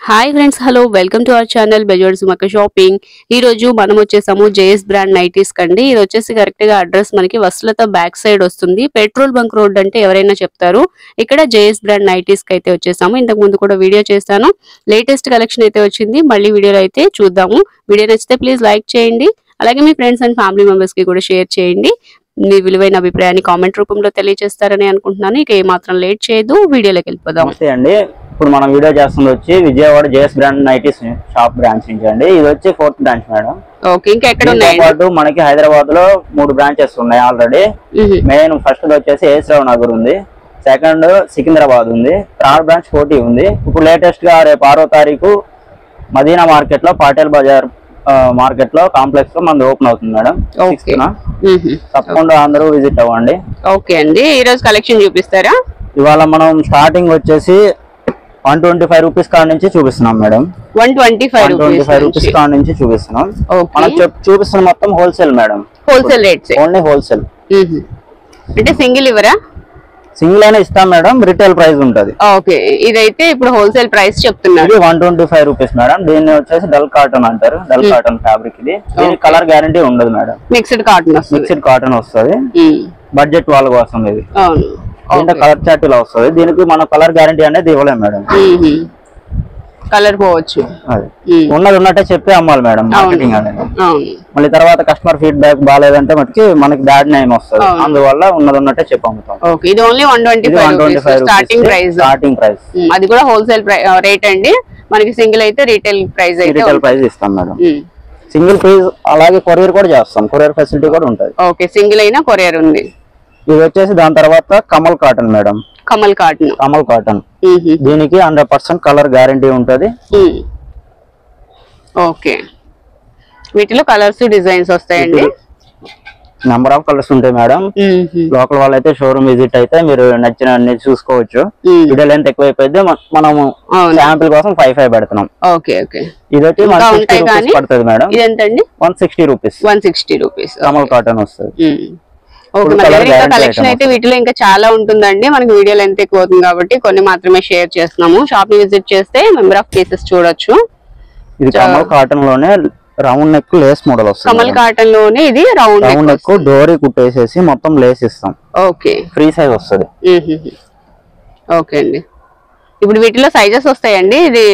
Hi friends, hello, welcome to our channel Bezawada Sumakka shopping. ఈ రోజు మనం వచ్చేసాము జేఎస్ బ్రాండ్ నైటీస్ కండి. ఇది వచ్చేసి కరెక్ట్ గా అడ్రస్ మనకి వసులత బ్యాక్ సైడ్ వస్తుంది. పెట్రోల్ బంక్ రోడ్ అంటే ఎవరైనా చెప్తారు. ఇక్కడ జేఎస్ బ్రాండ్ నైటీస్ కి అయితే వచ్చేసాము. ఇంతకు ముందు కూడా వీడియో చేస్తాను. లేటెస్ట్ కలెక్షన్ అయితే వచ్చింది. మళ్ళీ వీడియోలో అయితే చూద్దాము. వీడియో నచ్చితే ప్లీజ్ లైక్ చేయండి. అలాగే మీ ఫ్రెండ్స్ అండ్ ఫ్యామిలీ మెంబర్స్ కి కూడా షేర్ చేయండి. మీ విలువైన అభిప్రాయాన్ని కామెంట్ రూపంలో తెలియజేస్తారని అనుకుంటున్నాను. ఇక ఏమాత్రం లేట్ చేయదు, వీడియోలోకి వెళ్ళిపోదాం. ఇప్పుడు మనం వీడియో చేస్తుంది వచ్చి Vijayawada JS brand nighties shop branch నుంచి అండి. ఇది వచ్చి 4th బ్రాంచ్ మేడం. ఓకే, ఇంకా ఎక్కడ ఉన్నాయి? మనకి హైదరాబాద్ లో 3 బ్రాంచెస్ ఉన్నాయి ఆల్రెడీ. మెయిన్ ఫస్ట్ వచ్చేసి ఏసరావు నగర్ ఉంది, సెకండ్ సికింద్రాబాద్ ఉంది, 3rd బ్రాంచ్ కోటి ఉంది. ఇప్పుడు లేటెస్ట్ గా రేపు 6వ తారీఖు మదీనా మార్కెట్ లో పాటేల్ బజార్ మార్కెట్ లో కాంప్లెక్స్ లో మనది ఓపెన్ అవుతుంది మేడం. తప్పకుండా అందరూ విజిట్ అవ్వండి. ఓకే అండి, ఈ రోజు కలెక్షన్ చూపిస్తారా? ఇవాళ మనం స్టార్టింగ్ వచ్చేసి 125 రూపీస్ కాడ నుంచి చూపిస్తున్నాం మేడం. 125 రూపీస్ కాడ నుంచి చూపిస్తున్నాం. మనం చూపిస్తున్న మొత్తం wholesale madam. Wholesale rates, only wholesale. అంటే సింగిల్ ఇవ్వరా? సింగిల్ అయినా ఇస్తాం మేడం, రిటైల్ ప్రైస్ ఉంటది. ఓకే, ఇదైతే ఇప్పుడు హోల్సేల్ ప్రైస్ చెప్తున్నారు. 125 రూపీస్ మేడం. దీన్ని వచ్చేసి డల్ కాటన్ అంటారు. డల్ కాటన్ ఫ్యాబ్రిక్ ఇది. దీనికి కలర్ గ్యారంటీ ఉండదు మేడం. మిక్స్డ్ కాటన్ వస్తుంది. బడ్జెట్ వాళ్ళ కోసం ఇది. దీంట్లో కలర్ చార్ట్ ఇలా వస్తుంది. దీనికి మన కలర్ గ్యారంటీ అనేది ఇవ్వలేము మేడం. కలర్ పోవచ్చు. ఉన్నది ఉన్నట్టే చెప్పి అమ్మాలి మేడం మార్కెటింగ్ అనేది. మళ్ళీ తర్వాత కస్టమర్ ఫీడ్బ్యాక్ బాగాలేదంటే మనకి బ్యాడ్ నేమ్ వస్తుంది. అందువల్ల ఉన్నది ఉన్నట్టే చెప్పి అమ్ముతాం. ఇది ఓన్లీ 125 స్టార్టింగ్ ప్రైస్. అది కూడా హోల్సేల్ రేట్ అండి. మనకి సింగిల్ అయితే రిటైల్ ప్రైస్ ఇస్తాం మేడం. Single price. అలాగే కొరియర్ కూడా చేస్తాం. కొరియర్ ఫెసిలిటీ కూడా ఉంటుంది. ఓకే, సింగిల్ అయినా కొరియర్ ఉంది. ఇది వచ్చేసి దాని తర్వాత Kamal cotton madam. Kamal cotton దీనికి 100% కలర్ గ్యారంటీ ఉంటది. ఓకే, వీటిలో కలర్స్ డిజైన్స్ వస్తాయండి. నెంబర్ ఆఫ్ కలర్స్ ఉంటాయి మేడం. లోకల్ వాళ్ళైతే షోరూమ్ విజిట్ అయితే మీరు నచ్చిన చూసుకోవచ్చు. వీడియో లెంత్ ఎక్కువైపోయింది. మనము శాంపిల్ కోసం 5 పెడుతున్నాం. ఇది వచ్చి 160 రూపీస్ పడుతుంది మేడం. 160 రూపీస్ కమల్ కాటన్ వస్తుంది. ఓకే, కలెక్షన్ అయితే వీటిలో ఇంకా చాలా ఉంటుందండి. మనకి వీడియో లెంత్ ఎక్కువ అవుతుంది కాబట్టి కొన్ని మాత్రమే షేర్ చేస్తున్నాము. షాప్ ని విజిట్ చేస్తే మెంబర్ ఆఫ్ పీసెస్ చూడొచ్చు. ఇది కమల్ కాటన్ లోనే రౌండ్ నెక్ లేస్ మోడల్ వస్తుంది. కమల్ కాటన్ లోనే ఇది రౌండ్ నెక్ డోరీ కుట్టేసేసి మొత్తం లేస్ ఇస్తాం. ఓకే, ఫ్రీ సైజ్ వస్తుంది. ఓకే అండి, ఇప్పుడు వీటిలో సైజెస్ వస్తాయండి. ఇది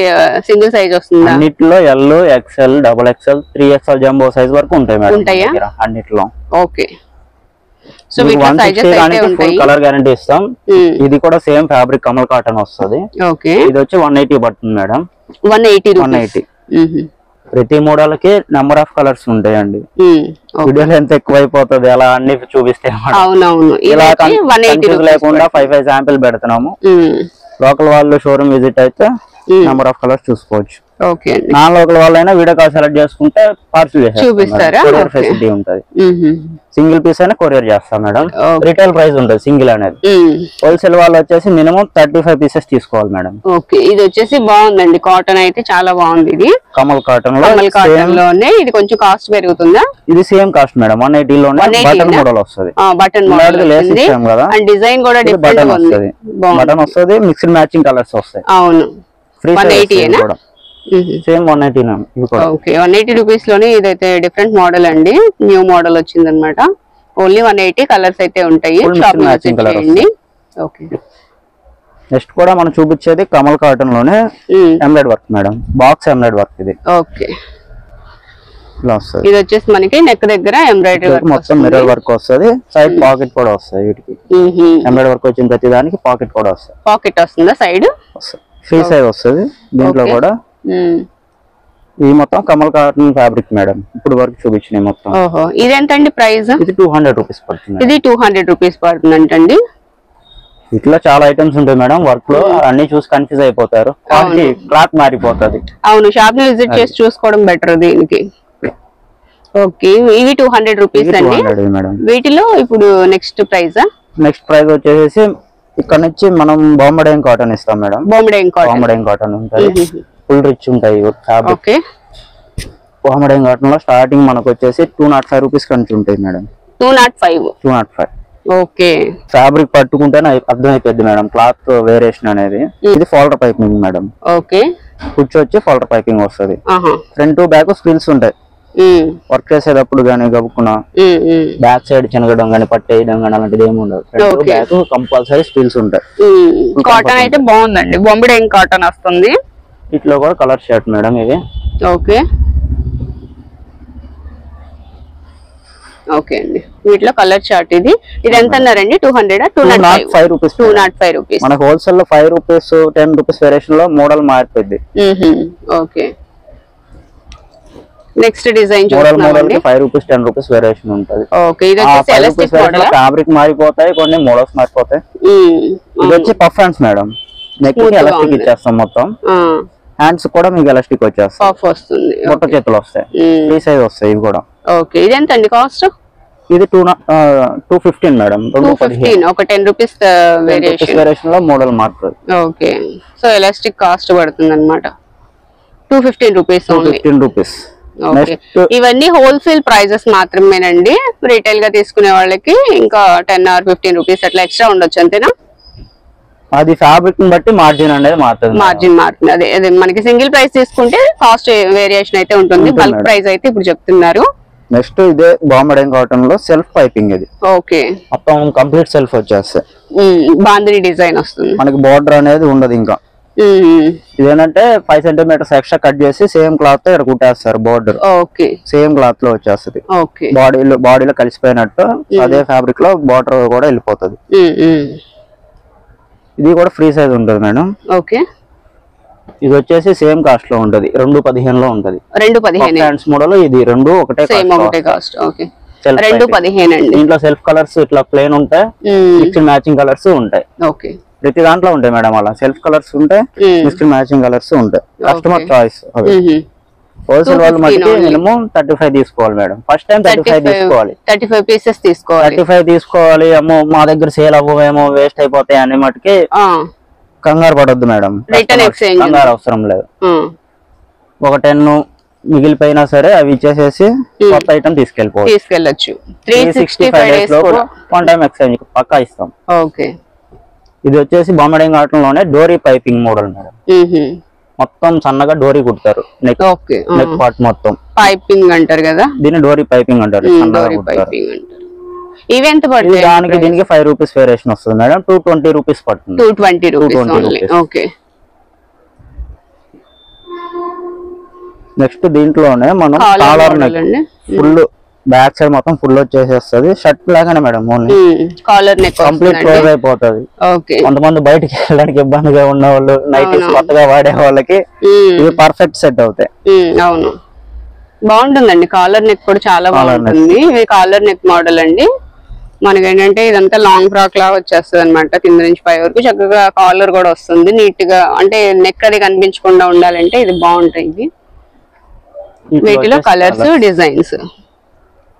సింగిల్ సైజ్ వస్తుంది. అన్నిట్లో L, XL, XXL, 3XL jumbo size వరకు ఉంటాయి మేడం. ఉంటాయా? అన్నిట్లో. ఓకే, సో వీటిలో సైజెస్ అయితే ఉంటాయి. కలర్ గ్యారంటీ ఇస్తాం. ఇది కూడా సేమ్ ఫ్యాబ్రిక్ కమల్ కాటన్ వస్తుంది. ఓకే, ఇది వచ్చి 180 పడుతుంది మేడం. 180. ప్రతి మోడల్ కి నెంబర్ ఆఫ్ కలర్స్ ఉంటాయండి. వీడియోలో ఎంత ఎక్కువైపోతుంది అలా అన్ని చూపిస్తే. ఇలా లేకుండా 5 శాంపిల్ పెడుతున్నాము. లోకల్ వాళ్ళు షోరూమ్ విజిట్ అయితే నెంబర్ ఆఫ్ కలర్స్ చూసుకోవచ్చు. నాన్ లోకల్ వాళ్ళైనా వీడియో కాల్ సెలెక్ట్ చేసుకుంటే పార్సల్ చూపిస్తారా? కొరియర్ ఫెసిలిటీ ఉంటది. సింగిల్ పీస్ అయినా కొరియర్ చేస్తాం మేడం. రిటైల్ ప్రైస్ ఉంటుంది సింగిల్ అనేది. హోల్సేల్ వాళ్ళు వచ్చేసి మినిమం 35 పీసెస్ తీసుకోవాలి మేడం. ఓకే, ఇది వచ్చేసి బాగుందండి. కాటన్ అయితే చాలా బాగుంది. ఇది కమల్ కాటన్ లోనే. ఇది కొంచెం కాస్ట్ పెరుగుతుందా? ఇది సేమ్ కాస్ట్ మేడం. 180 లోనే బటన్ మోడల్ వస్తుంది. బటన్ మోడల్ డిజైన్ కూడా బటన్ వస్తుంది. బటన్ వస్తుంది. మిక్స్డ్ మ్యాచింగ్ కలర్స్ వస్తాయి. అవును, ఫ్రీ సైజ్ కూడా సేమ్ 180. ఓకే, 180 రూపీస్ లోనే ఇదైతే డిఫరెంట్ మోడల్ అండి. న్యూ మోడల్ వచ్చింది అనమాట. ఓన్లీ 180 కలర్స్ అయితే ఉంటాయి. నెక్స్ట్ కూడా మనం చూపించేది కమల్ కాటన్ లోనే embroidery work madam. Box embroidery work ఇది. ఓకే, ఇది వచ్చేసి మనకి నెక్ దగ్గర ఎంబ్రాయిడరీ వర్క్ మొత్తం మిర్రర్ వర్క్ వస్తుంది. సైడ్ పాకెట్ కూడా వస్తుంది. వీటికి ఎంబ్రాయిడరీ వర్క్ వచ్చిన ప్రతి దానికి పాకెట్ కూడా వస్తుంది. పాకెట్ వస్తుందా? సైడ్ ఫ్రీ సైజ్ వస్తుంది. దీంట్లో కూడా ఇది మొత్తం కమల్ కాటన్ ఫ్యాబ్రిక్ మేడం. ఇప్పుడు వరకు చూపించినాయి మొత్తం. ఇది ఎంతండి ప్రైస్? ఇది 200 రూపీస్ పడుతుంది. ఇది 200 రూపీస్ పడుతుందంటండి. ఇట్లా చాలా ఐటమ్స్ ఉంటాయి మేడం. వర్క్ లో అన్ని చూసి కన్ఫ్యూజ్ అయిపోతారు. క్లాత్ మారిపోతుంది. అవును, షాప్ ని విజిట్ చేసి చూసుకోవడం బెటర్ దీనికి. ఓకే, ఇవి 200 రూపీస్ అండి మేడం. వీటిలో ఇప్పుడు నెక్స్ట్ ప్రైస్ వచ్చేసి ఇక్కడ నుంచి మనం బాంబడేం కాటన్ ఇస్తాం మేడం. బాంబడేం కాటన్ ఉంటుంది. ఫుల్ రిచ్ ఉంటాయి ఫ్యాబ్రిక్. బాంబడేం కాటన్ లో స్టార్టింగ్ మనకు వచ్చేసి 205 రూపీస్ నుంచి ఉంటాయి మేడం. 205. ఓకే, ఫ్యాబ్రిక్ పట్టుకుంటేనే అర్థమైపోద్ది మేడం క్లాత్ వేరియేషన్ అనేది. ఇది ఫోల్డర్ పైపింగ్ మేడం. ఓకే, కుర్చీ వచ్చి ఫోల్డర్ పైపింగ్ వస్తుంది. ఫ్రంట్ బ్యాక్ స్పిల్స్ ఉంటాయి. వర్క్ చేసేటప్పుడు గానీ గబుక్కున బ్యాక్ సైడ్ చినగడం గానీ పట్టేయడం గానీ అలాంటిది ఏమి ఉండదు. ఫ్రంట్ బ్యాక్ కంపల్సరీ స్పిల్స్ ఉంటాయి. కాటన్ అయితే బాగుందండి, బొంబిడైన్ కాటన్ వస్తుంది. ఇట్లా కూడా కలర్ షర్ట్ మేడం ఇది. ఓకే ఓకే అండి, వీటిలో కలర్ చార్ట్ ఇది. ఇది ఎంత అన్నారండి? 200 205 రూపీస్. 205 రూపీస్. మనకు హోల్సేల్ లో 5 రూపీస్ 10 రూపీస్ వేరియేషన్ లో మోడల్ మారిపోయింది. ఓకే నెక్స్ట్ డిజైన్ చూడండి. 5 రూపీస్ 10 రూపీస్ వేరియేషన్ ఉంటది. ఓకే ఇది వచ్చేసి ఎలాస్టిక్ మోడల్. ఫ్యాబ్రిక్ మారిపోతాయి, కొన్ని మోడల్స్ మారిపోతాయి. ఇది వచ్చి పఫ్ హ్యాండ్స్ మేడం. నెక్ కి ఎలాస్టిక్ ఇచ్చేస్తాం మొత్తం. హ్యాండ్స్ కూడా మీకు ఎలాస్టిక్ వచ్చేస్తాయి. పఫ్ వస్తుంది, మొట్ట చేతులు వస్తాయి, ఫ్రీ సైజ్ వస్తాయి ఇవి కూడా. ఓకే ఇది ఎంత అండి కాస్ట్? ఇది 215 మేడం. 215 ఒక 10 రూపీస్ వేరియేషన్ లో మోడల్ మారుతుంది. ఓకే సో ఎలాస్టిక్ కాస్ట్ పడుతుంది అన్నమాట. 215 రూపీస్ ఓన్లీ. 215 రూపీస్. ఇవన్నీ హోల్సేల్ ప్రైజెస్ మాత్రమేనండి. రీటైల్ గా తీసుకునే వాళ్ళకి ఇంకా 10 or 15 రూపీస్ అట్లా ఎక్స్ట్రా ఉండొచ్చు, అంతేనా? అది ఫ్యాబ్రిక్ ని బట్టి మార్జిన్ అనేది మారుతుంది. మార్జిన్ మారుతుంది. అదే మనకి సింగిల్ ప్రైస్ తీసుకుంటే కాస్ట్ వేరియేషన్ అయితే ఉంటుంది. బల్క్ ప్రైస్ అయితే ఇప్పుడు చెప్తున్నారు. నెక్స్ట్ ఇదే బాంబడైన్ కాటన్ లో సెల్ఫ్ పైపింగ్. ఇది ఓకే మొత్తం కంప్లీట్ సెల్ఫ్ వచ్చేస్తాయి. బాందిని డిజైన్ వస్తుంది. మనకి బోర్డర్ అనేది ఉండదు. ఇంకా ఇదేంటంటే 5 సెంటీమీటర్స్ ఎక్స్ట్రా కట్ చేసి సేమ్ క్లాత్ తో ఇక్కడ కుట్టేస్తారు బోర్డర్. ఓకే సేమ్ క్లాత్ లో వచ్చేస్తుంది. ఓకే బాడీలో కలిసిపోయినట్టు అదే ఫ్యాబ్రిక్ లో బోర్డర్ కూడా వెళ్ళిపోతుంది. ఇది కూడా ఫ్రీ సైజ్ ఉంటుంది మేడం. ఓకే ఇది వచ్చేసి సేమ్ కాస్ట్ లో ఉంటది. 215 లో ఉంటది. 215 హ్యాండ్స్ మోడల్. ఇది రెండు ఒకటే కాస్ట్. ఓకే 215 అండి. దీంట్లో సెల్ఫ్ కలర్స్ ఇట్లా ప్లేన్ ఉంటాయి, మిక్స్డ్ మ్యాచింగ్ కలర్స్ ఉంటాయి. ఓకే ప్రతి దాంట్లో ఉంటాయి మేడం. అలా సెల్ఫ్ కలర్స్ ఉంటాయి, మిక్స్డ్ మ్యాచింగ్ కలర్స్ ఉంటాయి. Customer choice. హోల్సేల్ వాళ్ళు మధ్య మినిమం 35 తీసుకోవాలి మేడం. ఫస్ట్ టైం 35 తీసుకోవాలి. 35 పీసెస్ తీసుకోవాలి. 35 తీసుకోవాలి. ఏమో మా దగ్గర సేల్ అవ్వమేమో వేస్ట్ అయిపోతాయి అనే మటుకి కంగారు పడొద్దు మేడం. కంగారు అవసరం లేదు. ఒక 10 మిగిలిపోయినా సరే అవి ఇచ్చేసేసి కొత్త ఐటమ్ తీసుకెళ్ళచ్చు. 365 డేస్ లో వన్ టైం ఎక్స్చేంజ్ పక్కా ఇస్తాం. ఓకే ఇది వచ్చేసి బాంబడైన్ కాటన్ లోనే డోరీ పైపింగ్ మోడల్ మేడం. మొత్తం సన్నగా డోరీ కుడతారు. నెక్ పార్ట్ మొత్తం పైపింగ్ అంటారు కదా, దీన్ని డోరీ పైపింగ్ అంటారు. ఇవి ఎంత పడుతుంది? దానికి దీనికి 5 రూపీస్ వేరియేషన్ వస్తుంది మేడం. 220 రూపీస్ పడుతుంది. 220 రూపీస్. ఓకే నెక్స్ట్ దీంట్లోనే మనం collar neck full back side మొత్తం ఫుల్ వచ్చేసేస్తుంది. షర్ట్ లాగానే madam. Only collar neck complete close అయిపోతుంది. కొంతమంది బయటకి వెళ్ళడానికి ఇబ్బందిగా ఉన్న వాళ్ళు, నైటీస్ కొత్తగా వాడే వాళ్ళకి ఇది పర్ఫెక్ట్ సెట్ అవుతాయి. అవును బాగుంటుందండి. కాలర్ నెక్ కూడా చాలా బాగుంటుంది. ఇది కాలర్ నెక్ మోడల్ అండి. మనకి ఏంటంటే ఇదంతా లాంగ్ ఫ్రాక్ లాగా వచ్చేస్తుంది అనమాట. కింద నుంచి పై వరకు చక్కగా కాలర్ కూడా వస్తుంది నీట్ గా. అంటే నెక్ అది కనిపించకుండా ఉండాలంటే ఇది బాగుంటాయి. వీటిలో కలర్స్ డిజైన్స్.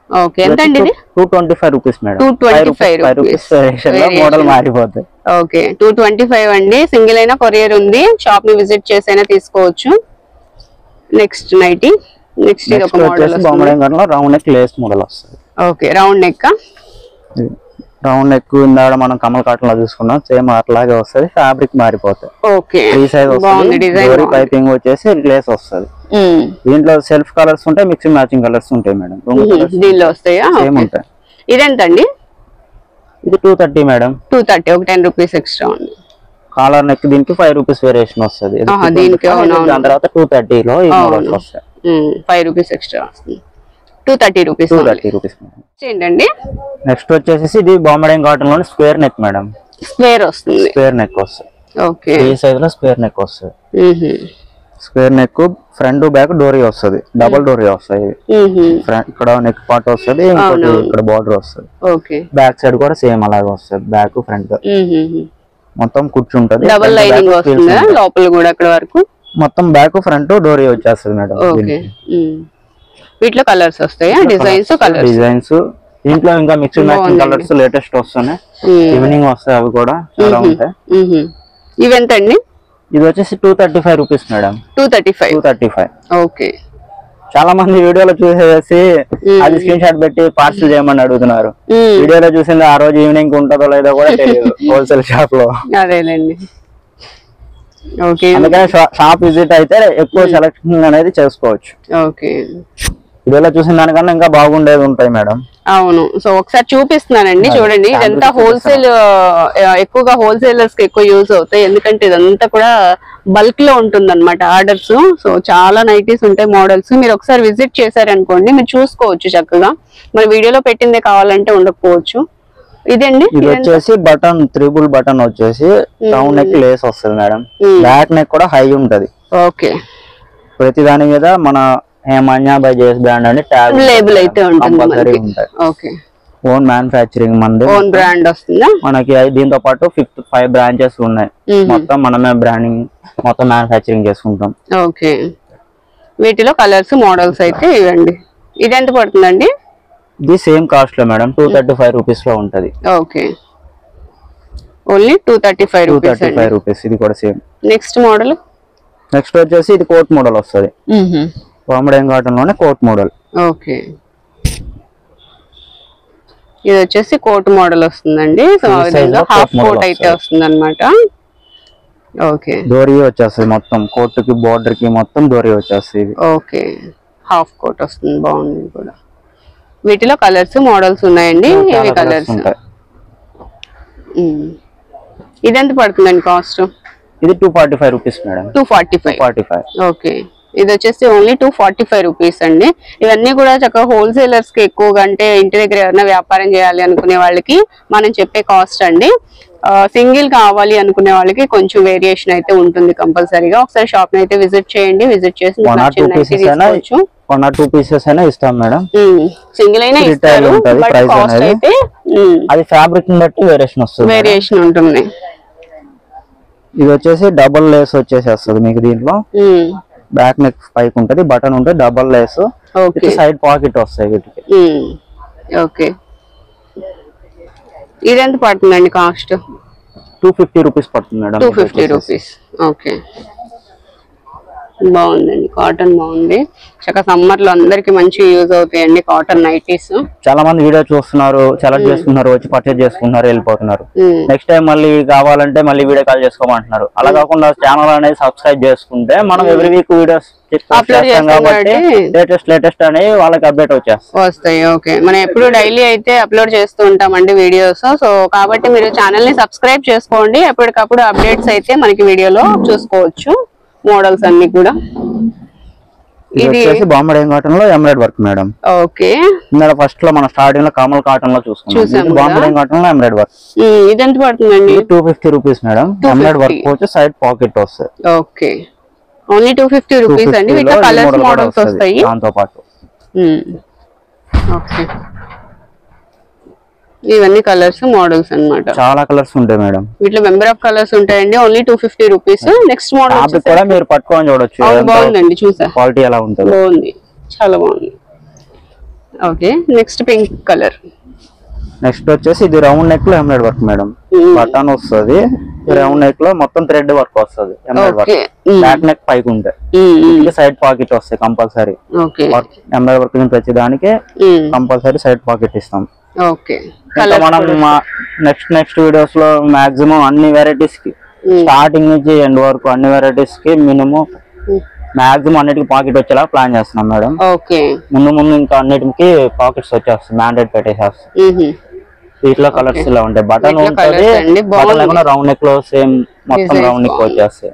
ఓకే ఎంత అండి ఇది? 225 రూపీస్ మేడం. 225 రూపీస్ మోడల్ మారిపోతాయి. ఓకే 225 అండి. సింగిల్ అయినా కొరియర్ ఉంది. షాప్ ని విజిట్ చేసైనా తీసుకోవచ్చు. Next nightie. నెక్స్ట్ ఇది ఒక model round neck lace model వస్తుంది. Okay round neck. Round neck ఇందాక మనం కమల్ కాటన్ లో చూసుకున్నాం. సేమ్ అట్లాగే వస్తుంది. ఫ్యాబ్రిక్ మారిపోతాయి. ఓకే ఫ్రీ సైజ్ వస్తుంది. డోరీ పైపింగ్ వచ్చేసి లేస్ వస్తుంది. దీంట్లో సెల్ఫ్ కలర్స్ ఉంటాయి, మిక్సింగ్ మ్యాచింగ్ కలర్స్ ఉంటాయి మేడం. దీనిలో వస్తాయా? సేమ్ ఉంటాయి. ఇదెంత అండి? ఇది 230 మేడం. 230 ఒక 10 రూపీస్ ఎక్స్ట్రా ఉంది. కాలర్ నెక్ దీనికి 5 రూపీస్ వేరియేషన్ వస్తుంది. దాని తర్వాత 230 లో ఈ మోడల్స్ వస్తాయి. 5 రూపీస్ ఎక్స్ట్రా వస్తుంది. 230 రూపీస్. 230 రూపీస్ ఏంటండి? నెక్స్ట్ వచ్చేసి ఇది బాంబడైన్ కాటన్ లోని స్క్వేర్ నెక్ మేడం. స్క్వేర్ వస్తుంది. స్క్వేర్ నెక్ వస్తుంది. ఓకే ఈ సైజ్ లో స్క్వేర్ నెక్ వస్తుంది. స్క్వేర్ నెక్ ఫ్రంట్ బ్యాక్ డోరీ వస్తుంది. డబుల్ డోరీ వస్తాయి. ఇక్కడ నెక్ పార్ట్ వస్తుంది, ఇంకోటి ఇక్కడ బార్డర్ వస్తుంది. ఓకే బ్యాక్ సైడ్ కూడా సేమ్ అలాగే వస్తుంది. బ్యాక్ ఫ్రంట్ మొత్తం కూర్చుంటది. డబుల్ లైనింగ్ వస్తుంది లోపల కూడా అక్కడ వరకు. మొత్తం బ్యాక్ ఫ్రంట్ డోరీ వచ్చేస్తుంది మేడం. ఓకే వీటిలో కలర్స్ వస్తాయా? డిజైన్స్ దీంట్లో ఇంకా మిక్స్డ్ మ్యాచింగ్ కలర్స్ లేటెస్ట్ వస్తున్నాయి. ఈవినింగ్ వస్తాయి అవి కూడా చాలా ఉంటాయి. ఇవెంత అండి? ఇది వచ్చేసి 235 రూపీస్ మేడం. 235. ఓకే చాలా మంది వీడియోలో చూసేసి అది స్క్రీన్ షాట్ పెట్టి పార్సల్ చేయమని అడుగుతున్నారు. వీడియోలో చూసింది ఆ రోజు ఈవినింగ్ ఉంటుందో లేదో కూడా తెలియదు హోల్సేల్ షాప్ లో. అదేనండి ఓకే అందుకని షాప్ విజిట్ అయితే ఎక్కువ సెలెక్షన్ అనేది చేసుకోవచ్చు. ఓకే వీడియోలో చూసిన దానికన్నా ఇంకా బాగుండేది ఉంటాయి మేడం. అవును. సో ఒకసారి చూపిస్తున్నానండి, చూడండి. ఇదంతా హోల్సేల్, ఎక్కువగా హోల్సేలర్స్ కి ఎక్కువ యూజ్ అవుతాయి, ఎందుకంటే ఇదంతా కూడా బల్క్ లో ఉంటుంది అనమాట ఆర్డర్స్. సో చాలా నైటీస్ ఉంటాయి, మోడల్స్. మీరు ఒకసారి విజిట్ చేశారనుకోండి, మీరు చూసుకోవచ్చు చక్కగా. మరి వీడియోలో పెట్టిందే కావాలంటే ఉండకపోవచ్చు. ఇదండి ఇది వచ్చేసి బటన్, త్రిబుల్ బటన్ వచ్చేసి రౌండ్ నెక్ లేస్ వస్తుంది మేడం. బ్యాక్ నెక్ కూడా హై ఉంటది. ఓకే. ప్రతి దాని మీద మన హేమాన్య బై జేఎస్ బ్రాండ్ అని ట్యాగ్ లేబుల్ అయితే ఉంటుంది. ఓకే. ఓన్ మ్యానుఫ్యాక్చరింగ్ మంది, ఓన్ బ్రాండ్ వస్తుందా మనకి. దీంతో పాటు 5 బ్రాంచెస్ ఉన్నాయి. మొత్తం మనమే బ్రాండింగ్, మొత్తం మ్యానుఫ్యాక్చరింగ్ చేసుకుంటాం. ఓకే. వీటిలో కలర్స్, మోడల్స్ అయితే ఇవ్వండి. ఇది ఎంత పడుతుందండి? ఇది సేమ్ కాస్ట్ లో మేడం, 235 రూపీస్ లో ఉంటది. Okay, only 235 rupees. ఇది కూడా సేమ్. నెక్స్ట్ మోడల్, నెక్స్ట్ వచ్చేసి ఇది కోట్ మోడల్ వస్తుంది. బాంబే కాటన్ లోనే కోట్ మోడల్. ఓకే. ఇది వచ్చేసి కోట్ మోడల్ వస్తుందండి. సో హాఫ్ కోట్ అయితే వస్తుంది అనమాట. ఓకే. డోరీ వచ్చేస్తుంది మొత్తం, కోట్ కి బోర్డర్ కి మొత్తం డోరీ వచ్చేస్తుంది. ఓకే, హాఫ్ కోట్ వస్తుంది, బాగుంది కూడా. వీటిలో కలర్స్, మోడల్స్ ఉన్నాయండి. ఇవి కలర్స్. ఇది ఎంత పడుతుందండి కాస్ట్? ఇది 245 రూపీస్ మేడం. 245. ఓకే. ఇది వచ్చేసి ఓన్లీ 245 రూపీస్ అండి. ఇవన్నీ కూడా చక్కగా హోల్సేలర్స్ కి ఎక్కువగా, అంటే ఇంటి దగ్గర ఎవరైనా వ్యాపారం చేయాలి అనుకునే వాళ్ళకి మనం చెప్పే కాస్ట్ అండి. సింగిల్ కావాలి అనుకునే వాళ్ళకి కొంచెం వేరియేషన్ అయితే ఉంటుంది కంపల్సరీగా. ఒకసారి షాప్ ని అయితే విజిట్ చేయండి. విజిట్ చేసి తీసుకోవచ్చు. 1 or 2 పీసెస్ అయినా ఇస్తాం మేడం. సింగిల్ అయినా ఇస్తారు, బట్ కాస్ట్ అయితే అది ఫ్యాబ్రిక్ ని బట్టి వేరియేషన్ ఉంటుంది. ఇది వచ్చేసి డబుల్ లేస్ వచ్చేసేస్తుంది మీకు. దీంట్లో బ్యాక్ నెక్ పైకి ఉంటది, బటన్ ఉంటుంది, డబుల్ లేస్, సైడ్ పాకెట్ వస్తాయి వీటికి. ఓకే. ఇది ఎంత పడుతుందండి కాస్ట్? 250 రూపీస్ పడుతుంది మేడం. 250 రూపీస్. ఓకే, బాగుందండి. కాటన్ బాగుంది. చక్కగా సమ్మర్ లో అందరికి మంచి యూజ్ అవుతాయండి కాటన్ నైటీస్. చాలా మంది వీడియో చూస్తున్నారు, సెలెక్ట్ చేసుకున్నారు, వచ్చి పర్చేజ్ చేసుకుంటున్నారు, వెళ్ళిపోతున్నారు. నెక్స్ట్ టైం మళ్ళీ కావాలంటే మళ్ళీ వీడియో కాల్ చేసుకోమంటున్నారు. అలా కాకుండా ఛానల్ అనేది సబ్స్క్రైబ్ చేసుకుంటే మనం ఎవ్రీ వీక్ వీడియోస్ అప్లోడ్ చేస్తాం కాబట్టి లేటెస్ట్ అనేవి వాళ్ళకి అప్డేట్ వస్తాయి. ఓకే, మనం ఎప్పుడు డైలీ అయితే అప్లోడ్ చేస్తూ ఉంటామండి వీడియోస్. సో కాబట్టి మీరు ఛానల్ ని సబ్స్క్రైబ్ చేసుకోండి. ఎప్పటికప్పుడు అప్డేట్స్ అయితే మనకి వీడియోలో చూసుకోవచ్చు. మోడల్స్ అన్ని కూడా. ఇది బాంబే కాటన్ లో ఎంబ్రాయిడరీ వర్క్ మేడం. ఓకే. ఇందులో ఫస్ట్ లో మన స్టార్టింగ్ లో కమల్ కాటన్ లో చూసుకున్నాం. బాంబే కాటన్ లో ఎంబ్రాయిడరీ వర్క్. ఇది ఎంత పడుతుందండి? 250 రూపీస్ మేడం. ఎంబ్రాయిడరీ వర్క్ వచ్చి సైడ్ పాకెట్ వస్తాయి. ఓకే, ఓన్లీ 250 రూపీస్ అండి. వీటిలో కలర్స్, మోడల్స్ వస్తాయి దాంతో పాటు. ఓకే, ఇవన్నీ కలర్స్, మోడల్స్ అన్నమాట. చాలా కలర్స్ ఉంటాయి మేడం. వీటిలో మెంబర్ ఆఫ్ కలర్స్ ఉంటాయండి. Only 250 rupees. నెక్స్ట్ మోడల్ కూడా మీరు పట్టుకొని చూడొచ్చు. బాగుందండి, చూసా. క్వాలిటీ ఎలా ఉంటుంది, బాగుంది, చాలా బాగుంది. Okay, next pink colour. Next వచ్చేసి ఇది రౌండ్ నెక్ లో ఎంబ్రాయిడరీ వర్క్ మేడం. బటన్ వస్తుంది, రౌండ్ నెక్ లో మొత్తం థ్రెడ్ వర్క్ వస్తుంది. ఎంబ్రాయిడరీ వర్క్ బ్యాక్ నెక్ పైకి ఉంటాయి, సైడ్ పాకెట్ వస్తాయి కంపల్సరీ. ఎంబ్రాయిడరీ వర్క్ ప్రతి దానికి కంపల్సరీ సైడ్ పాకెట్ ఇస్తాం. ఓకే. మనం నెక్స్ట్ వీడియోస్ లో మాక్సిమం అన్ని వెరైటీస్ కి, స్టార్టింగ్ నుంచి ఎండ్ వరకు అన్ని వెరైటీస్ కి మినిమం మాక్సిమం అన్నిటికి పాకెట్ వచ్చేలా ప్లాన్ చేస్తున్నాం మేడం. ఓకే. ముందు ఇంకా అన్నిటికి పాకెట్స్ వచ్చేస్తాయి, మ్యాండేట్ పెట్టేసేస్తాం. వీటిలో కలర్స్ ఇలా ఉంటాయి. బటన్ ఉంటుంది, బటన్ లేకుండా రౌండ్ నెక్ లో సేమ్ మొత్తం రౌండ్ నెక్ వచ్చేస్తాయి.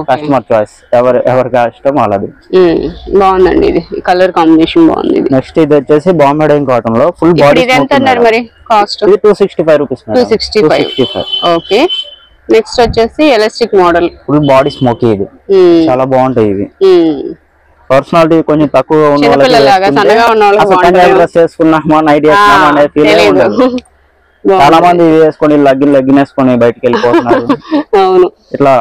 కస్టమర్ చాయిస్, ఎవరికి ఇష్టం అలాది. బాగుందండి, ఇది కలర్ కాంబినేషన్ బాగుంది. నెక్స్ట్ ఇది వచ్చేసి బాంబే కాటన్ లో ఫుల్ బాడీ. మరి కాస్ట్ 265 రూపీస్. 265. ఓకే. నెక్స్ట్ వచ్చేసి elastic model, full body smoky. ఇది చాలా బాగుంటాయి. ఇవి పర్సనాలిటీ కొంచెం తక్కువ ఉన్న వాళ్ళకి డ్రెస్ వేసుకున్నామా, నైట్ వేసుకున్నామా అనే ఫీలింగ్ ఉండదు. చాలా మంది వేసుకొని లగ్గిన్ వేసుకొని బయటకు వెళ్ళిపోతున్నారు. అవును, ఇట్లా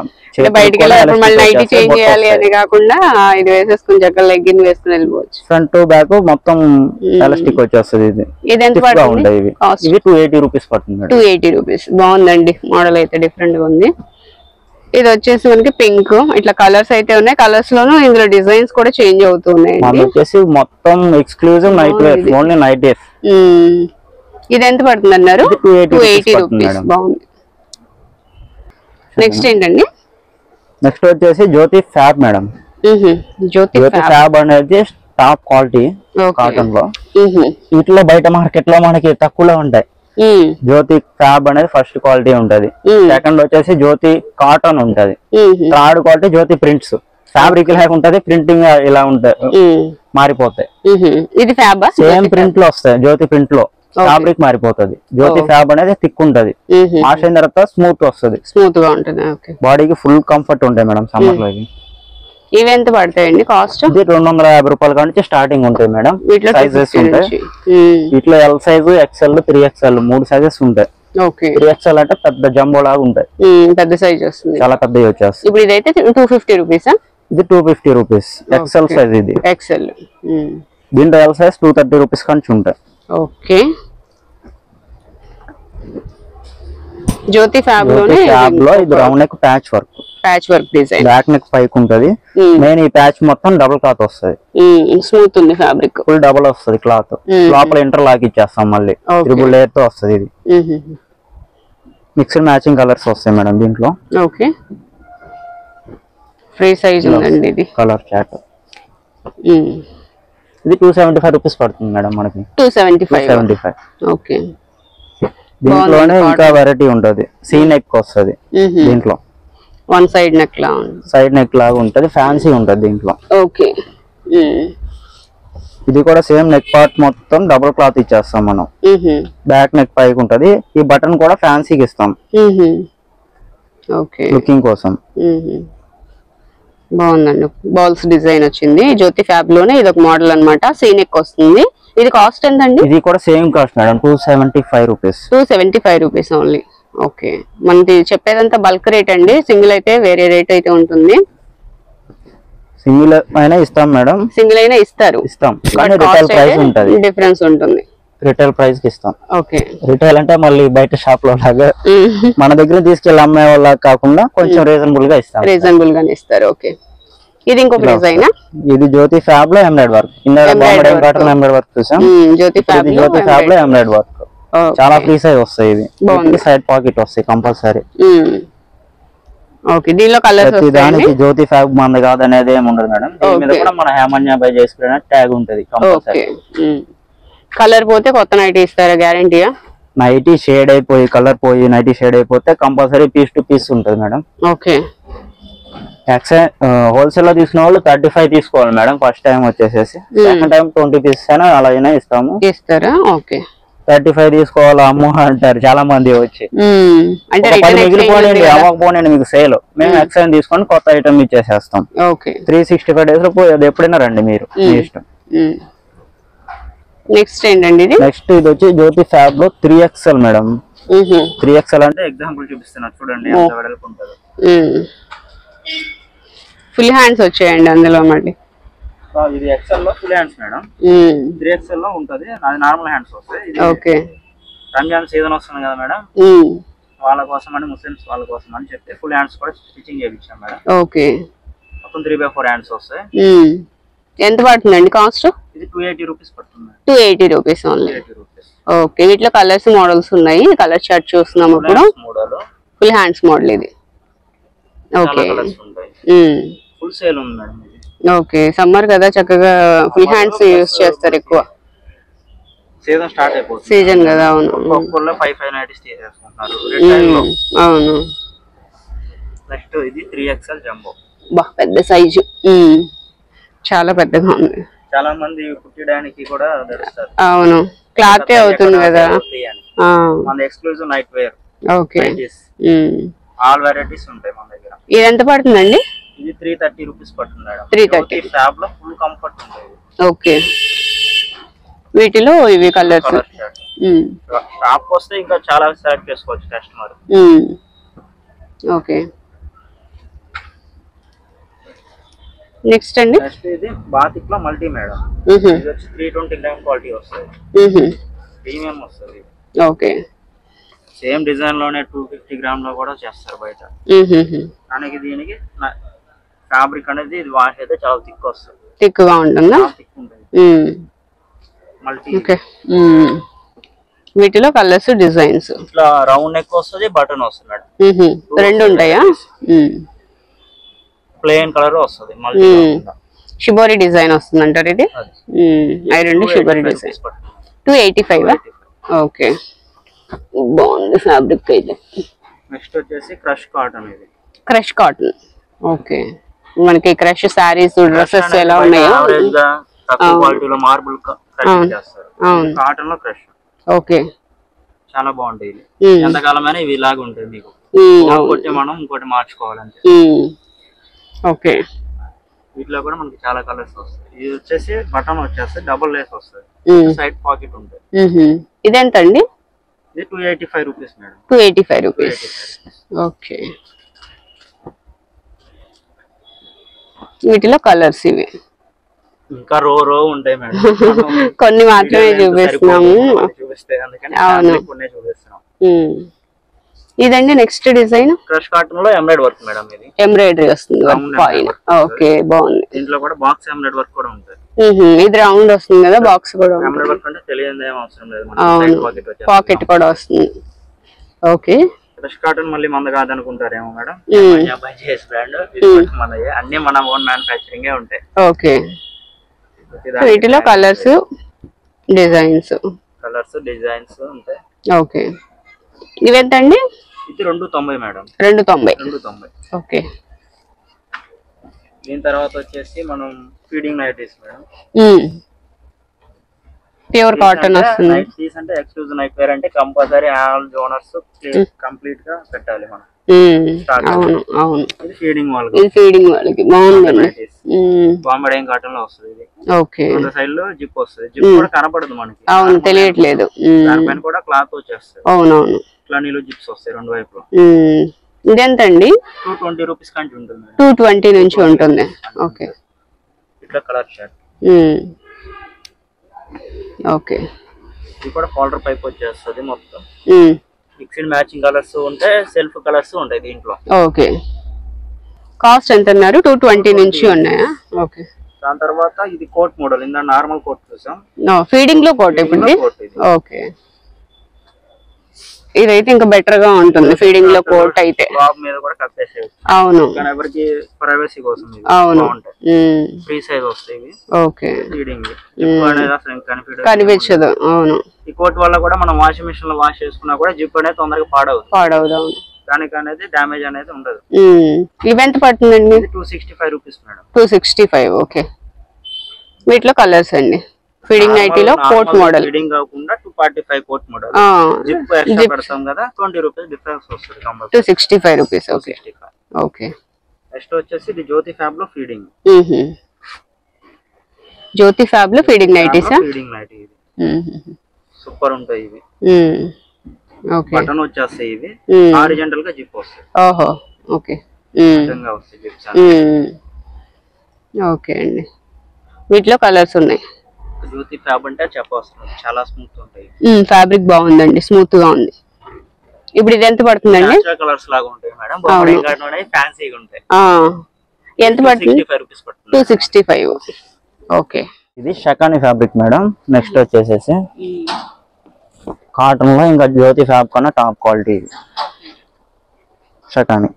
బయటకి వెళ్ళినప్పుడు మళ్ళీ నైట్ చేంజ్ చేయాలి అని కాకుండా ఇది వేసేసుకుని చక్కగా లెగ్గిన్ వేసుకుని వెళ్ళిపోవచ్చు. ఫ్రంట్ టు బ్యాక్ మొత్తం ఎలాస్టిక్ వచ్చేస్తుంది. ఇది ఎంత పడుతుంది? ఇది 280 రూపీస్ పడుతుంది. 280 రూపీస్. బాగుందండి, మోడల్ అయితే డిఫరెంట్ గా ఉంది. ఇది వచ్చేసి మనకి పింక్. ఇట్లా కలర్స్ అయితే ఉన్నాయి. కలర్స్ లోను ఇందులో డిజైన్స్ కూడా చేంజ్ అవుతున్నాయి. వచ్చేసి మొత్తం exclusive night wear, only night wear. ఇది ఎంత పడుతుంది అన్నారు? 280 రూపీస్. బాగుంది. నెక్స్ట్ ఏంటండి? నెక్స్ట్ వచ్చేసి జ్యోతి ఫ్యాబ్ మేడం. జ్యోతి ఫ్యాబ్ అనేది టాప్ క్వాలిటీ కాటన్ లో. వీటిలో బయట మార్కెట్ లో మనకి తక్కువలో ఉంటాయి. జ్యోతి ఫ్యాబ్ అనేది ఫస్ట్ క్వాలిటీ ఉంటది. సెకండ్ వచ్చేసి జ్యోతి కాటన్ ఉంటది. థర్డ్ క్వాలిటీ జ్యోతి ప్రింట్స్. ఫ్యాబ్రిక్ లాగా ఉంటది, ప్రింటింగ్ ఇలా ఉంటాయి, మారిపోతాయి. ఇది ఫ్యాబ్ సేమ్ ప్రింట్ లో వస్తాయి. జ్యోతి ప్రింట్ లో ఫ్యాబ్రిక్ మారిపోతుంది. జ్యోతి ఫ్యాబ్ అనేది థిక్ ఉంటది, వాష్ అయిన తర్వాత స్మూత్ వస్తుంది, స్మూత్ గా ఉంటుంది. బాడీకి ఫుల్ కంఫర్ట్ ఉంటాయి మేడం సమ్మర్ లో. ఇవి ఎంత పడతాయండి కాస్ట్? ఇది 250 రూపాయల నుంచి స్టార్టింగ్ ఉంటాయి మేడం. సైజెస్ ఉంటాయి వీటిలో L size, XL, 3XL 3 sizes ఉంటాయి. 3XL అంటే పెద్ద జంబో లాగా ఉంటాయి, పెద్ద సైజ్ వస్తుంది, చాలా పెద్దవి వచ్చేస్తాయి. ఇప్పుడు ఇదైతే 250 రూపీస్. ఇది 250 రూపీస్ ఎక్స్ఎల్ సైజ్. ఇది ఎక్స్ఎల్. దీంట్లో ఎల్ సైజ్ 230 రూపీస్ నుంచి ఉంటాయి. ఓకే. జ్యోతి ఫ్యాబ్ లో ఇది round neck patch work design. Back neck పైకి ఉంటది. మెయిన్ ఈ ప్యాచ్ మొత్తం డబుల్ క్లాత్ వస్తుంది, స్మూత్ ఉంది ఫ్యాబ్రిక్, ఫుల్ డబుల్ వస్తుంది క్లాత్. లోపల ఇంటర్ లాక్ ఇచ్చేస్తాం మళ్ళీ, 3 లేయర్ తో వస్తుంది. ఇది మిక్స్డ్ మ్యాచింగ్ కలర్స్ వస్తాయి మేడం దీంట్లో. ఓకే. ఫ్రీ సైజ్ ఉందండి ఇది. Colour chart. ఇది 275 రూపీస్ పడుతుంది మేడం మనకి. 275. ఓకే. దీంట్లోనే ఇంకా వెరైటీ ఉంటది. సీ నెక్ వస్తుంది దీంట్లో, వన్ సైడ్ నెక్ లాగా ఉంటది, ఫ్యాన్సీ ఉంటది దీంట్లో. ఓకే. ఇది కూడా సేమ్ నెక్ పార్ట్ మొత్తం డబుల్ క్లాత్ ఇచ్చేస్తాం మనం. బ్యాక్ నెక్ పైకి ఉంటది. ఈ బటన్ కూడా ఫ్యాన్సీకి ఇస్తాం లుకింగ్ కోసం. బాగుందండి. బాల్స్ డిజైన్ వచ్చింది. జ్యోతి ఫ్యాబ్ లోనే ఇది ఒక మోడల్ అన్నమాట. సీ నెక్ వస్తుంది. ఇది కాస్ట్ ఎంతండి? ఇది కూడా same cost madam, 275 rupees. 275 rupees only. Okay. మనకి చెప్పేదంతా బల్క్ రేట్ అండి, సింగిల్ అయితే వేరే రేట్ అయితే ఉంటుంది. సింగిల్ అయినా ఇస్తాం మేడం, సింగిల్ అయినా ఇస్తారు, రిటైల్ ప్రైస్ ఉంటది, డిఫరెన్స్ ఉంటుంది. రిటైల్ ప్రైస్ కి ఇస్తాం. ఓకే. రిటైల్ అంటే మళ్ళీ బయట షాప్ లో లాగా మన దగ్గర తీసుకెళ్ళి అమ్మే వాళ్ళ కాకుండా కొంచెం రీజనబుల్ గా ఇస్తాం. రీజనబుల్ గానే ఇస్తారు. ఓకే. ఇది ఇంకొక డిజైన్. ఇది జ్యోతి ఫ్యాబ్ లో ఎంబ్రాయిడ్ వర్క్. ఎంబ్రాయిడ్ వర్క్ చూసాం. జ్యోతి ఫ్యాబ్ లో ఎంబ్రాయిడ్ వర్క్ చాలా ఫ్రీ సైజ్ వస్తాయి. ఇది సైడ్ పాకెట్ వస్తాయి కంపల్సరీ. ఓకే. దీనిలో కలర్స్ వస్తాయి. దానికి జ్యోతి ఫ్యాబ్ మంది కాదు అనేది ఏమి ఉండదు మేడం. దీని మీద కూడా మన హేమన్య బై చేసుకునే ట్యాగ్ ఉంటది కంపల్సరీ. కలర్ పోతే కొత్త నైటీ ఇస్తారా? గ్యారంటీయా? నైటీ షేడ్ అయిపోయి కలర్ పోయి నైటీ షేడ్ అయిపోతే కంపల్సరీ పీస్ టు పీస్ ఉంటది మేడం. ఓకే. హోల్సేల్ లో తీసుకున్న వాళ్ళు 35 తీసుకోవాలి మేడం ఫస్ట్ టైం వచ్చేసేసి. సెకండ్ టైం 20 పీసెస్ అయినా అలా అయినా ఇస్తారా? ఓకే. 35 తీసుకోవాలి అమ్మో అంటారు చాలా మంది వచ్చి. మిగిలిపోనండి అవ్వకపోనండి మీకు సేల్, మేము ఎక్స్చేంజ్ తీసుకొని కొత్త ఐటమ్ ఇచ్చేసేస్తాం. 365 డేస్ లో పోయేది ఎప్పుడైనా రండి మీరు, మీ ఇష్టం. నెక్స్ట్ ఏంటండి ఇది? నెక్స్ట్ ఇది వచ్చి జ్యోతి ఫ్యాబ్ లో 3XL మేడం. 3XL అంటే ఎగ్జాంపుల్ చూపిస్తున్నా చూడండి ఎంత వెడల్పు ఉంటది. ఫుల్ హ్యాండ్స్ వచ్చాయండి అందులో. మళ్ళీ ఇది XL లో ఫుల్ హ్యాండ్స్ మేడం. 3XL లో ఉంటది, అది నార్మల్ హ్యాండ్స్ వస్తాయి. ఓకే. రంజాన్ సీజన్ వస్తుంది కదా మేడం, వాళ్ళ కోసం అని ముస్లిమ్స్ వాళ్ళ కోసం అని చెప్పి ఫుల్ హ్యాండ్స్ కూడా స్టిచింగ్ చేయించాం మేడం. ఓకే. మొత్తం 3/4 హ్యాండ్స్ వస్తాయి. ఎంత పడుతుందండి కాస్ట్? ఇది 280 రూపీస్ పడుతుంది. 280 రూపీస్ ఓన్లీ. ఓకే. వీటిలో కలర్స్ మోడల్స్ ఉన్నాయి. కలర్ చార్ట్ చూస్తున్నాం ఇప్పుడు. ఫుల్ హ్యాండ్స్ మోడల్ ఇది. ఓకే. ఫుల్ సేల్ ఉంది మేడం ఇది. ఓకే. సమ్మర్ కదా చక్కగా ఫుల్ హ్యాండ్స్ యూస్ చేస్తారు ఎక్కువ. సీజన్ స్టార్ట్ అయిపోతుంది. సీజన్ కదా. అవును. ఒక్కొక్కళ్ళు 5 నైటీస్ తీసుకుంటున్నారు రిటైల్ లో. అవును. నెక్స్ట్ ఇది 3XL జంబో. బా పెద్ద సైజు, చాలా పెద్దగా ఉంది. చాలా మంది కుట్టడానికి కూడా ధరిస్తారు. అవును, క్లాత్ అవుతుంది కదా. మన exclusive night wear. Okay. All varieties ఉంటాయి మన దగ్గర. ఇది ఎంత పడుతుందండి? ఇది 330 రూపీస్ పడుతుంది మేడం. 330. ఫ్యాబ్ లో ఫుల్ కంఫర్ట్ ఉంటుంది. ఓకే. వీటిలో ఇవి కలర్స్. షాప్ వస్తే ఇంకా చాలా సెలెక్ట్ చేసుకోవచ్చు కస్టమర్. ఓకే. నెక్స్ట్ అండి? నెక్స్ట్ ఇది బాతిక్ లో మల్టీ మేడం. ఇది వచ్చి 320 గ్రామ్ క్వాలిటీ వస్తుంది, ప్రీమియం వస్తుంది. ఓకే. సేమ్ డిజైన్ లోనే 250 గ్రామ్ లో కూడా చేస్తారు బయట. దానికి దీనికి ఫ్యాబ్రిక్ అనేది ఇది వాష్ అయితే చాలా థిక్ వస్తుంది. థిక్ గా ఉంటుందా? థిక్ ఉంటుంది. మల్టీ. ఓకే. వీటిలో కలర్స్ డిజైన్స్. ఇట్లా రౌండ్ నెక్ వస్తుంది, బటన్ వస్తుంది మేడం. రెండు ఉంటాయా? ప్లెయిన్ కలర్ వస్తుంది. షిబోరి డిజైన్ వస్తుంది అంటారు ఇది. Iron shibori design 285. ఓకే, బాగుంది ఫ్యాబ్రిక్ అయితే. నెక్స్ట్ వచ్చేసి క్రష్ కాటన్. ఇది క్రష్ కాటన్. ఓకే, మనకి క్రష్ సారీస్ డ్రెస్సెస్ ఎలా ఉన్నాయో క్వాలిటీలో మార్బుల్ క్రష్ చేస్తారు. కాటన్ లో క్రష్. ఓకే, చాలా బాగుంటాయి. ఎంతకాలమైనా ఇవి ఇలాగ ఉంటాయి మీకు. కొట్టి మనం ఇంకోటి మార్చుకోవాలంటే. ఓకే, వీటిలో కూడా మనకి చాలా కలర్స్ వస్తాయి. ఇది వచ్చేసి బటన్ వచ్చేస్తే డబుల్ లేస్ వస్తుంది, సైడ్ పాకెట్ ఉంటుంది. ఇదెంత అండి? ఇది 285 రూపీస్ మేడం. 285 రూపీస్. ఓకే, వీటిలో కలర్స్ ఇవి ఇంకా రో ఉంటాయి మేడం. కొన్ని మాత్రమే చూపిస్తున్నాము. అవును, ఇదండి నెక్స్ట్ డిజైన్. క్రష్ కాటన్ లో ఎంబ్రాయిడరీ వర్క్ మేడం. ఇది ఎంబ్రాయిడరీ వస్తుంది పైన. ఓకే, బాగుంది. దీంట్లో కూడా బాక్స్ ఎంబ్రాయిడరీ వర్క్ కూడా ఉంటుంది. ఇది రౌండ్ వస్తుంది కదా, బాక్స్ కూడా ఎంబ్రాయిడరీ వర్క్ అంటే తెలియదు ఏం అవసరం లేదు, పాకెట్ కూడా వస్తుంది. ఓకే, క్రష్ కాటన్ మళ్ళీ మంద కాదనుకుంటారేమో మేడం. బ్రాండ్ అన్ని మన ఓన్ మ్యానుఫ్యాక్చరింగ్ ఉంటాయి. ఓకే, వీటిలో కలర్స్ డిజైన్స్ ఉంటాయి. ఓకే, ఇవెంతండి? ఇది 290 మేడం. 290. ఓకే, దీని తర్వాత వచ్చేసి మనం feeding nighties madam. Pure cotton వస్తుంది. నైటీస్ అంటే ఎక్స్క్లూజివ్ నైట్ వేర్ అంటే కంపల్సరీ ఆల్ జోనర్స్ కంప్లీట్ గా పెట్టాలి మనం. అవును అవును, ఇది ఫీడింగ్ వాళ్ళకి. ఇది ఫీడింగ్ వాళ్ళకి బాగుందండి. బాంబే కాటన్ లో వస్తుంది ఇది. ఓకే, రెండు సైడ్ లో జిప్ వస్తుంది. జిప్ కూడా కనపడదు మనకి. అవును, తెలియట్లేదు. దానిపైన కూడా క్లాత్ వచ్చేస్తుంది. అవునవును, ఇట్లా నీళ్ళు జిప్స్ వస్తాయి రెండు వైపులో. ఇదెంతండి? 220 రూపీస్ కంచి ఉంటుంది. 220 నుంచి ఉంటుంది. ఓకే, ఇట్లా కలర్ షర్ట్. ఓకే, ఇది కూడా కాలర్ పైప్ వచ్చేస్తుంది మొత్తం. మిక్స్డ్ మ్యాచింగ్ కలర్స్ ఉంటాయి, సెల్ఫ్ కలర్స్ ఉంటాయి దీంట్లో. ఓకే, కాస్ట్ ఎంత అన్నారు? 220 నుంచి ఉన్నాయా? ఓకే, దాని తర్వాత ఇది కోట్ మోడల్. ఇందా నార్మల్ కోట్ చూసాం, ఫీడింగ్ లో కోట్. ఇప్పుడు ఓకే, ఇదైతే ఇంకా బెటర్ గా ఉంటుంది ఫీడింగ్ లో కోట్ అయితే. బాబు మీద కూడా కట్టేసేయచ్చు. అవును, కానీ ఎవరికి ప్రైవసీ కోసం ఇది. అవును, ఫ్రీ సైజ్ వస్తాయి ఇవి. ఓకే, ఫీడింగ్ జిప్ అనేది అసలు కనిపించదు. అవును, ఈ కోట్ వల్ల కూడా మనం వాషింగ్ మిషన్ లో వాష్ చేసుకున్నా కూడా జిప్ అనేది తొందరగా పాడవదు. దానికి అనేది డ్యామేజ్ అనేది ఉండదు. ఇవెంత పడుతుందండి? 265 రూపీస్ మేడం. 265. ఓకే, వీటిలో కలర్స్ అండి. ఫీడింగ్ నైటీలో కోట్ మోడల్. ఫీడింగ్ కాకుండా 245 కోట్ మోడల్. జిప్ ఎక్స్ట్రా పెడతాం కదా, 20 రూపీస్ డిఫరెన్స్ వస్తుంది. 265 రూపీస్. Okay, okay. నెక్స్ట్ వచ్చేసి ఇది జ్యోతి ఫ్యాబ్ లో ఫీడింగ్. జ్యోతి ఫ్యాబ్ లో ఫీడింగ్ నైటీస్. ఫీడింగ్ నైటీ ఇది సూపర్ ఉంటాయి ఇవి. ఓకే, బటన్ వచ్చేస్తాయి ఇవి. హారిజాంటల్ గా జిప్ వస్తాయి. ఓహో, ఓకే, విధంగా వస్తాయి జిప్స్. ఓకే అండి, వీటిలో కలర్స్ ఉన్నాయి. జ్యోతి ఫ్యాబ్ అంటే చెప్పవస్తుంది, చాలా స్మూత్ ఉంటాయి. ఫ్యాబ్రిక్ బాగుందండి, స్మూత్ గా ఉంది. ఇప్పుడు ఇది ఎంత పడుతుందండి? కలర్స్ లాగా ఉంటాయి మేడం, బాగుంటాయి, ఫ్యాన్సీగా ఉంటాయి. ఎంత పడుతుంది? 265 రూపీస్ పడుతుంది. 265. ఓకే, ఇది షకాని ఫ్యాబ్రిక్ మేడం. నెక్స్ట్ వచ్చేసేసి కాటన్ లో ఇంకా జ్యోతి ఫ్యాబ్ కన్నా టాప్ క్వాలిటీ షకాని.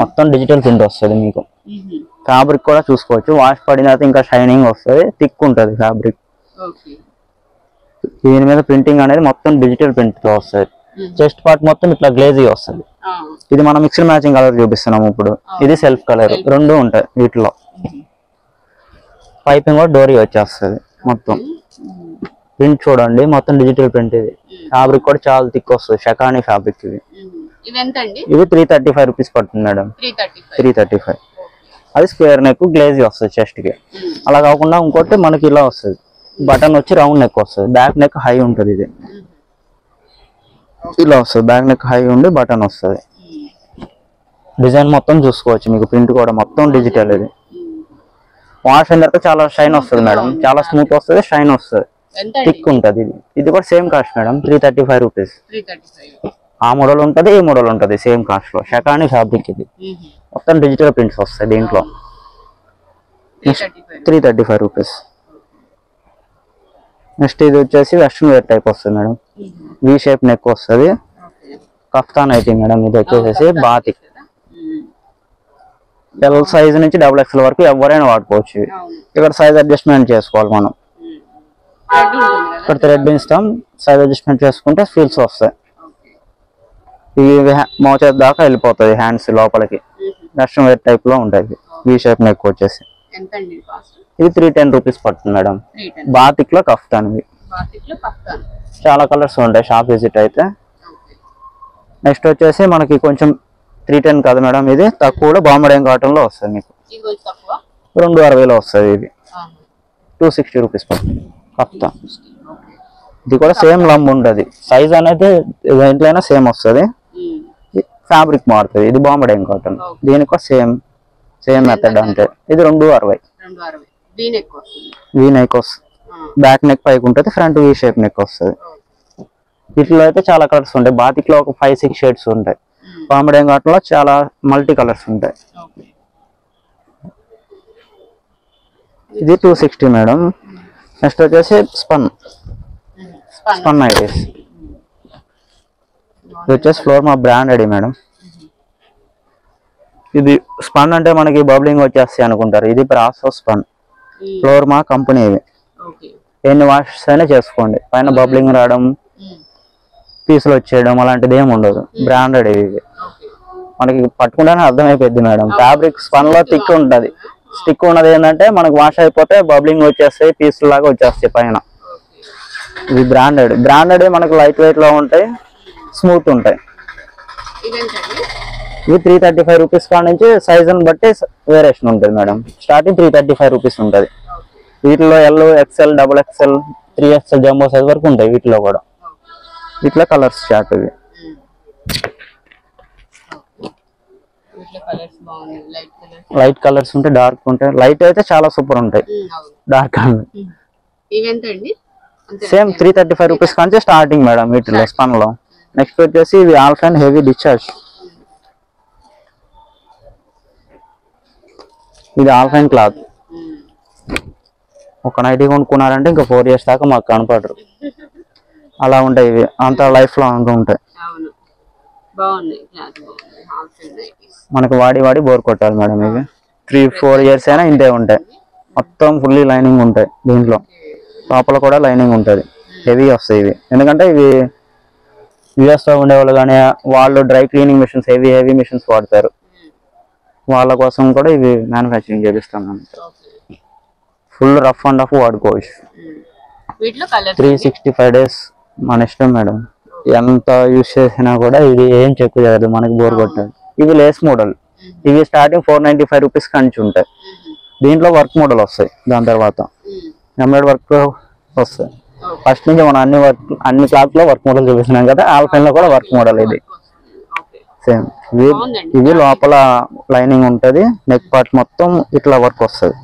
మొత్తం డిజిటల్ ప్రింట్ వస్తుంది మీకు. ఫ్యాబ్రిక్ కూడా చూసుకోవచ్చు, వాష్ పడిన తర్వాత ఇంకా షైనింగ్ వస్తుంది, థిక్ ఉంటుంది ఫ్యాబ్రిక్. దీని మీద ప్రింటింగ్ అనేది మొత్తం డిజిటల్ ప్రింట్ తో వస్తుంది. చెస్ట్ పార్ట్ మొత్తం ఇట్లా గ్లేజీ వస్తుంది. ఇది మనం మిక్స్డ్ మ్యాచింగ్ కలర్ చూపిస్తున్నాము ఇప్పుడు. ఇది సెల్ఫ్ కలర్, రెండు ఉంటాయి వీటిలో. పైపింగ్ కూడా డోరీ వచ్చేస్తుంది. మొత్తం ప్రింట్ చూడండి, మొత్తం డిజిటల్ ప్రింట్. ఇది ఫ్యాబ్రిక్ కూడా చాలా థిక్ వస్తుంది, షకాని ఫ్యాబ్రిక్. ఇది 335 రూపీస్ పడుతుంది మేడం. 335. అది స్క్వేర్ నెక్ గ్లేజీ వస్తుంది చెస్ట్ కి. అలా కాకుండా ఇంకోటి మనకి ఇలా వస్తుంది, బటన్ వచ్చి రౌండ్ నెక్ వస్తుంది, బ్యాక్ నెక్ హై ఉంటుంది. ఇది ఇలా వస్తుంది, బ్యాక్ నెక్ హై ఉండి బటన్ వస్తుంది. డిజైన్ మొత్తం చూసుకోవచ్చు మీకు, ప్రింట్ కూడా మొత్తం డిజిటల్. ఇది వాష్ అయిన తర్వాత చాలా షైన్ వస్తుంది మేడం, చాలా స్మూత్ వస్తుంది, షైన్ వస్తుంది, థిక్ ఉంటుంది. ఇది కూడా సేమ్ కాస్ట్ మేడం, 335 రూపీస్. ఆ మోడల్ ఉంటుంది, ఈ మోడల్ ఉంటుంది, సేమ్ కాస్ట్ లో. షకాని ఫ్యాబ్రిక్ ఇది, మొత్తం డిజిటల్ ప్రింట్స్ వస్తాయి దీంట్లో. 335 రూపీస్. నెక్స్ట్ ఇది వచ్చేసి వెస్ట్రన్ వేర్ టైప్ వస్తుంది మేడం, వి షేప్ నెక్ వస్తుంది, కఫ్తాన్ అయితే మేడం. ఇది వచ్చేసి బాతిక్ ఎల్ సైజ్ నుంచి డబుల్ ఎక్స్ఎల్ వరకు ఎవరైనా వాడుకోవచ్చు. ఇక్కడ సైజ్ అడ్జస్ట్మెంట్ చేసుకోవాలి మనం. ఇక్కడ థ్రెడ్ ఇస్తాం, సైజ్ అడ్జస్ట్మెంట్ చేసుకుంటే ఫీల్స్ వస్తాయి. ఇవి మోచేతి దాకా వెళ్ళిపోతుంది హ్యాండ్స్ లోపలికి. వెస్ట్రన్ వేర్ టైప్ లో ఉంటాయి. వీ షేప్ నెక్ వచ్చేసి ఇది 310 రూపీస్ పడుతుంది మేడం. బాతిక్ లో కఫ్తాన్. చాలా కలర్స్ ఉంటాయి షాప్ విజిట్ అయితే. నెక్స్ట్ వచ్చేసి మనకి కొంచెం 310 కాదు మేడం, ఇది తక్కువలో బాంబడే కాటన్ లో వస్తుంది. మీకు 260లో వస్తుంది. ఇది 260 రూపీస్ పడుతుంది కఫ్తాన్. ఇది కూడా సేమ్ లంబ్ ఉంటుంది. సైజ్ అనేది దేంట్లైనా సేమ్ వస్తుంది. ఫ్యాబ్రిక్ మారుతుంది. ఇది బాంబడే కాటన్. దీనికి సేమ్ మెథడ్ అంటే ఇది 260. వీ నెక్ వస్తుంది. బ్యాక్ నెక్ పైకి ఉంటుంది, ఫ్రంట్ వీ షేప్ నెక్ వస్తుంది. వీటిలో అయితే చాలా కలర్స్ ఉంటాయి. బాతిక్ లో ఒక 5-6 షేడ్స్ ఉంటాయి. బాంబడే కాటన్ లో చాలా మల్టీ కలర్స్ ఉంటాయి. ఇది 260 మేడం. నెక్స్ట్ వచ్చేసి స్పన్ నైటీస్. ఇది వచ్చేసి ఫ్లోర్ మా బ్రాండెడ్ మేడం. ఇది స్పన్ అంటే మనకి బబ్లింగ్ వచ్చేస్తాయి అనుకుంటారు. ఇది బ్రాసో స్పన్. ఫ్లోర్ మా కంపెనీ. ఇవి ఎన్ని వాషెస్ అయినా చేసుకోండి, పైన బబ్లింగ్ రావడం, పీసులు వచ్చేయడం అలాంటిది ఏమి ఉండదు. బ్రాండెడ్ ఇవి మనకి పట్టుకుంటేనే అర్థమైపోద్ది మేడం. ఫ్యాబ్రిక్ స్పన్ లో థిక్ ఉంటది. స్టిక్ ఉన్నది ఏంటంటే మనకు వాష్ అయిపోతే బబ్లింగ్ వచ్చేస్తాయి, పీసులు లాగా వచ్చేస్తాయి పైన. ఇది బ్రాండెడ్ మనకు లైట్ వెయిట్ లో ఉంటాయి, స్మూత్ ఉంటాయి. ఇది 335 రూపీస్ కాడ నుంచి సైజ్ బట్టి వేరియేషన్ ఉంటుంది మేడం. స్టార్టింగ్ 335 రూపీస్ ఉంటుంది. వీటిలో L, XL, double XL, 3XL jumbo size వరకు ఉంటాయి. వీటిలో కూడా ఇట్లా కలర్స్ చార్ట్. ఇవి లైట్ కలర్స్ ఉంటాయి, డార్క్ ఉంటాయి. లైట్ అయితే చాలా సూపర్ ఉంటాయి. డార్క్ సేమ్ 335 రూపీస్ కానీ స్టార్టింగ్ మేడం వీటిలో స్పన్ లో. నెక్స్ట్ వచ్చేసి ఇవి ఆల్ఫైన్ హెవీ డిశ్చార్జ్. ఇది ఆల్ఫైన్ క్లాత్. ఒక నైటీ కొనుక్కున్నారంటే ఇంకా 4 years దాకా మాకు కనపడరు. అలా ఉంటాయి ఇవి. అంత లైఫ్ లో ఉంటాయి. మనకు వాడి బోర్ కొట్టాలి మేడం. ఇవి 3-4 years అయినా ఇంతే ఉంటాయి. మొత్తం ఫుల్లీ లైనింగ్ ఉంటాయి. దీంట్లో లోపల కూడా లైనింగ్ ఉంటుంది. హెవీ వస్తాయి ఇవి. ఎందుకంటే ఇవి యూఎస్ లో ఉండేవాళ్ళు కానీ వాళ్ళు dry cleaning machines, heavy machines వాడతారు. వాళ్ళ కోసం కూడా ఇవి మ్యానుఫ్యాక్చరింగ్ చేపిస్తాం. ఫుల్ రఫ్ అండ్ రఫ్ వాడుకోవచ్చు. 365 days మన ఇష్టం మేడం. ఎంత యూజ్ చేసినా కూడా ఇది ఏం చెక్కు చేయదు, మనకి బోర్ కొట్టాలి. ఇవి లేస్ మోడల్. ఇవి స్టార్టింగ్ 495 రూపీస్ కంచి ఉంటాయి. దీంట్లో వర్క్ మోడల్ వస్తాయి. దాని తర్వాత ఎంబ్రాయిడరీ వర్క్ వస్తాయి. ఫస్ట్ నుంచి మనం అన్ని క్లాత్ లో వర్క్ మోడల్ చూపిస్తున్నాం కదా. ఆల్ఫైన్ లో కూడా వర్క్ మోడల్ ఇది సేమ్. ఇవి లోపల లైనింగ్ ఉంటది. నెక్ పార్ట్ మొత్తం ఇట్లా వర్క్ వస్తుంది.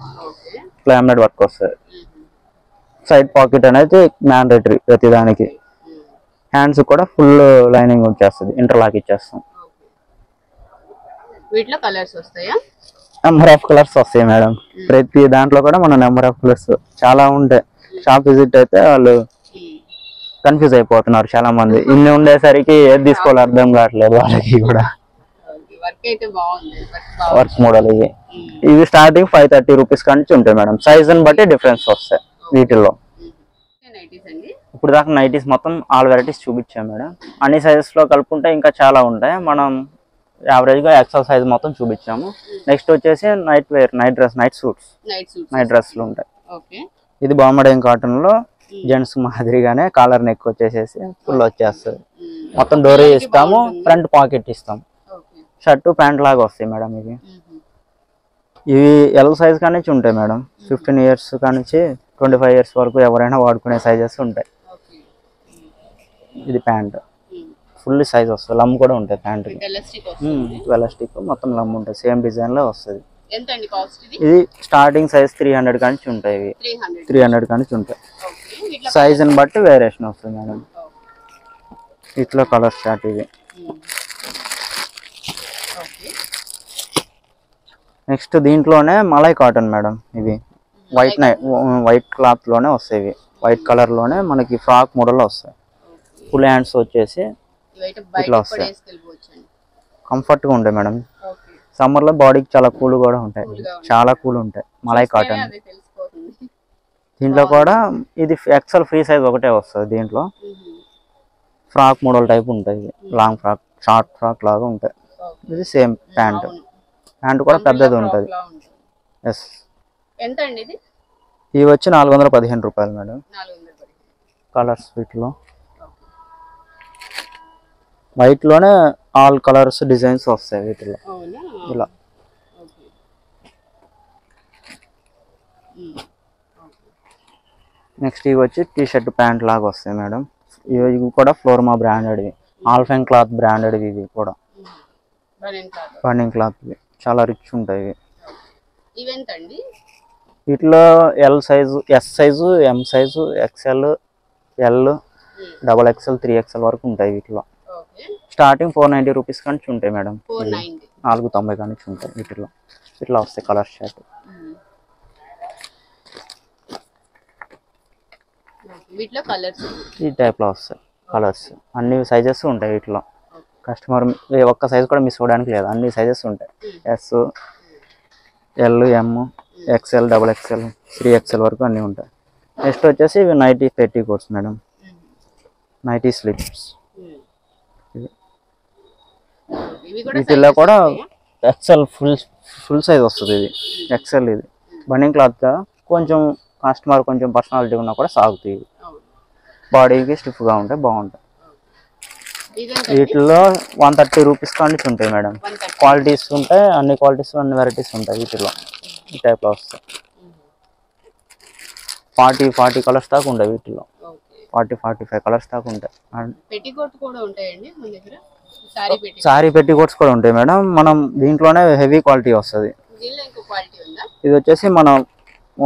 ఇట్లా ఎంబ్రాయిడరీ వర్క్ వస్తుంది. సైడ్ పాకెట్ అనేది మ్యాండేటరీ ప్రతిదానికి. హ్యాండ్స్ కూడా ఫుల్ లైనింగ్ వచ్చేస్తుంది. ఇంటర్లాక్ ఇచ్చేస్తాం. నెంబర్ ఆఫ్ కలర్స్ వస్తాయి మేడం. ప్రతి దాంట్లో కూడా మన నెంబర్ ఆఫ్ కలర్స్ చాలా ఉంటాయి. షాప్ విజిట్ అయితే వాళ్ళు కన్ఫ్యూజ్ అయిపోతున్నారు చాలా మంది. ఇన్ని ఉండేసరికి ఏది తీసుకోవాలి అర్థం కావట్లేదు వాళ్ళకి కూడా. వర్క్ మోడల్ ఇవి స్టార్టింగ్ 530 రూపీస్ కంచి ఉంటాయి మేడం. సైజ్ బట్టి డిఫరెన్స్ వస్తాయి వీటిల్లో. ఇప్పుడు దాకా నైటీస్ మొత్తం ఆల్ వెరైటీస్ చూపించాం మేడం. అన్ని సైజెస్ లో కలుపుకుంటే ఇంకా చాలా ఉంటాయి. మనం యావరేజ్ గా ఎక్సెల్ సైజ్ మొత్తం చూపించాము. నెక్స్ట్ వచ్చేసి night wear, night suits, night డ్రెస్లు ఉంటాయి. ఇది బాంబడే కాటన్ లో జెంట్స్ మాదిరిగానే కాలర్ నెక్ వచ్చేసేసి ఫుల్ వచ్చేస్తుంది. మొత్తం డోరీ ఇస్తాము, ఫ్రంట్ పాకెట్ ఇస్తాం. షర్ట్ ప్యాంట్ లాగా వస్తాయి మేడం. ఇవి ఎల్ సైజ్ కానించి ఉంటాయి మేడం. 15 years కానించి 25 years వరకు ఎవరైనా వాడుకునే సైజెస్ ఉంటాయి. ఇది ప్యాంట్ ఫుల్ సైజ్ వస్తుంది. లమ్ కూడా ఉంటాయి ప్యాంట్. ఎలాస్టిక్ మొత్తం లమ్ ఉంటుంది. సేమ్ డిజైన్ లో వస్తుంది. ఇది స్టార్టింగ్ సైజ్ 300 కానించి ఉంటాయి. ఇవి 300 కానించి ఉంటాయి. సైజ్ ని బట్టి వేరియేషన్ వస్తుంది మేడం. ఇట్లా కలర్ చార్ట్. ఇవి నెక్స్ట్ దీంట్లోనే మలై కాటన్ మేడం. ఇవి వైట్ క్లాత్ లోనే వస్తాయి. ఇవి వైట్ కలర్ లోనే మనకి ఫ్రాక్ మోడల్ లో వస్తాయి. ఫుల్ హ్యాండ్స్ వచ్చేసి ఇట్లా వస్తాయి. కంఫర్ట్ గా ఉంటాయి మేడం. సమ్మర్ లో బాడీకి చాలా కూల్ కూడా ఉంటాయి, చాలా కూల్ ఉంటాయి. మలై కాటన్. దీంట్లో కూడా ఇది ఎక్సెల్ ఫ్రీ సైజ్ ఒకటే వస్తుంది. దీంట్లో ఫ్రాక్ మోడల్ టైప్ ఉంటాయి, లాంగ్ ఫ్రాక్, షార్ట్ ఫ్రాక్ లాగా ఉంటాయి. ఇది సేమ్ ప్యాంట్ కూడా పెద్దది ఉంటుంది. ఎస్. ఎంత అండి ఇది? ఇవి వచ్చి 415 రూపాయలు మేడం. కలర్స్ వీటిలో వైట్ లోనే ఆల్ కలర్స్ డిజైన్స్ వస్తాయి వీటిలో ఇలా. నెక్స్ట్ ఇవి వచ్చి టీ షర్ట్ ప్యాంట్ లాగా వస్తాయి మేడం. ఇవి కూడా ఫ్లోర్మా బ్రాండెడ్, ఆల్ఫైన్ క్లాత్ బ్రాండెడ్. ఇవి కూడా బనియన్ క్లాత్, చాలా రిచ్ ఉంటాయి. వీటిలో L size, yes size, M size, XL, L, double XL, 3XL వరకు ఉంటాయి. వీటిలో స్టార్టింగ్ 490 రూపీస్ కానీ ఉంటాయి మేడం. 490 కానీ ఉంటాయి. వీటిలో ఇట్లా వస్తాయి కలర్ షర్ట్. ఈ టైప్లో వస్తాయి కలర్స్. అన్ని సైజెస్ ఉంటాయి వీటిలో. కస్టమర్ ఒక్క సైజ్ కూడా మిస్ అవ్వడానికి లేదు, అన్ని సైజెస్ ఉంటాయి. ఎస్, ఎల్, ఎం, ఎక్స్ఎల్, డబల్ ఎక్స్ఎల్, 3XL వరకు అన్నీ ఉంటాయి. నెక్స్ట్ వచ్చేసి ఇవి నైటీ పెట్టి కోట్స్ మేడం, నైటీ స్లిప్స్. వీటిల్లో కూడా ఎక్స్ఎల్ ఫుల్ సైజ్ వస్తుంది. ఇది ఎక్స్ఎల్. ఇది బనియన్ క్లాత్, కొంచెం కస్టమర్ కొంచెం పర్సనాలిటీ ఉన్నా కూడా సాగుతాయి. బాడీకి స్టిఫ్గా ఉంటాయి, బాగుంటాయి. వీటిలో 130 రూపీస్ కానీ ఉంటాయి మేడం. క్వాలిటీస్ ఉంటాయి, అన్ని క్వాలిటీస్, అన్ని వెరైటీస్ ఉంటాయి వీటిలో. ఈ టైప్లో వస్తాయి. 40 కలర్స్ దాకా ఉంటాయి వీటిలో. 45 కలర్స్ దాకా ఉంటాయి. సారీ పెట్టి కోట్స్ కూడా ఉంటాయి మేడం. మనం దీంట్లోనే హెవీ క్వాలిటీ వస్తుంది. ఇది వచ్చేసి మనం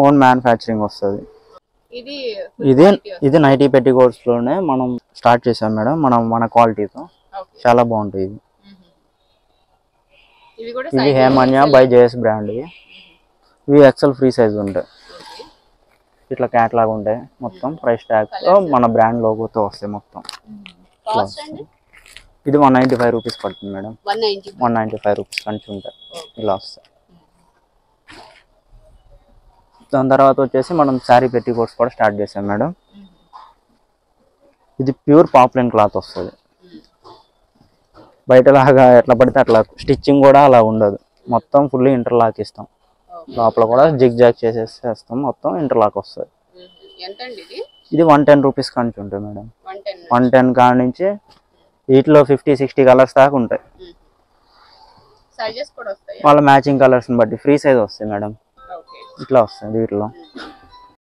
ఓన్ మ్యానుఫ్యాక్చరింగ్ వస్తుంది. ఇది నైటీ పెట్టి కోట్స్ లోనే మనం స్టార్ట్ చేసాం మేడం, మన క్వాలిటీతో. చాలా బాగుంటాయి. ఇది హేమాన్య బై జేఎస్ బ్రాండ్. ఇవి ఎక్సెల్ ఫ్రీ సైజ్ ఉంటాయి. ఇట్లా క్యాట్లాగ్ ఉంటాయి. మొత్తం ప్రైస్ ట్యాగ్ మన బ్రాండ్ లోగోతో వస్తాయి మొత్తం. ఇది 195 రూపీస్ పడుతుంది మేడం. 195 రూపీస్ కంచి ఉంటాయి. ఇలా వస్తాయి. దాని తర్వాత వచ్చేసి మనం శారీ పెట్టి కోట్స్ కూడా స్టార్ట్ చేసాం మేడం. ఇది ప్యూర్ పాప్లైన్ క్లాత్ వస్తుంది. బయటలాగా ఎట్లా పడితే అట్లా స్టిచ్చింగ్ కూడా అలా ఉండదు. మొత్తం ఫుల్లీ ఇంటర్లాక్ ఇస్తాం. లోపల కూడా జిగ్ జాగ్ చేసేస్తాం. మొత్తం ఇంటర్లాక్ వస్తుంది. ఇది 110 రూపీస్ కానీ ఉంటాయి మేడం. 110 కాడి నుంచి వీటిలో 50-60 కలర్స్ దాకా ఉంటాయి. వాళ్ళ మ్యాచింగ్ కలర్స్ని బట్టి ఫ్రీ సైజ్ వస్తాయి మేడం. ఇట్లా వస్తుంది వీటిలో.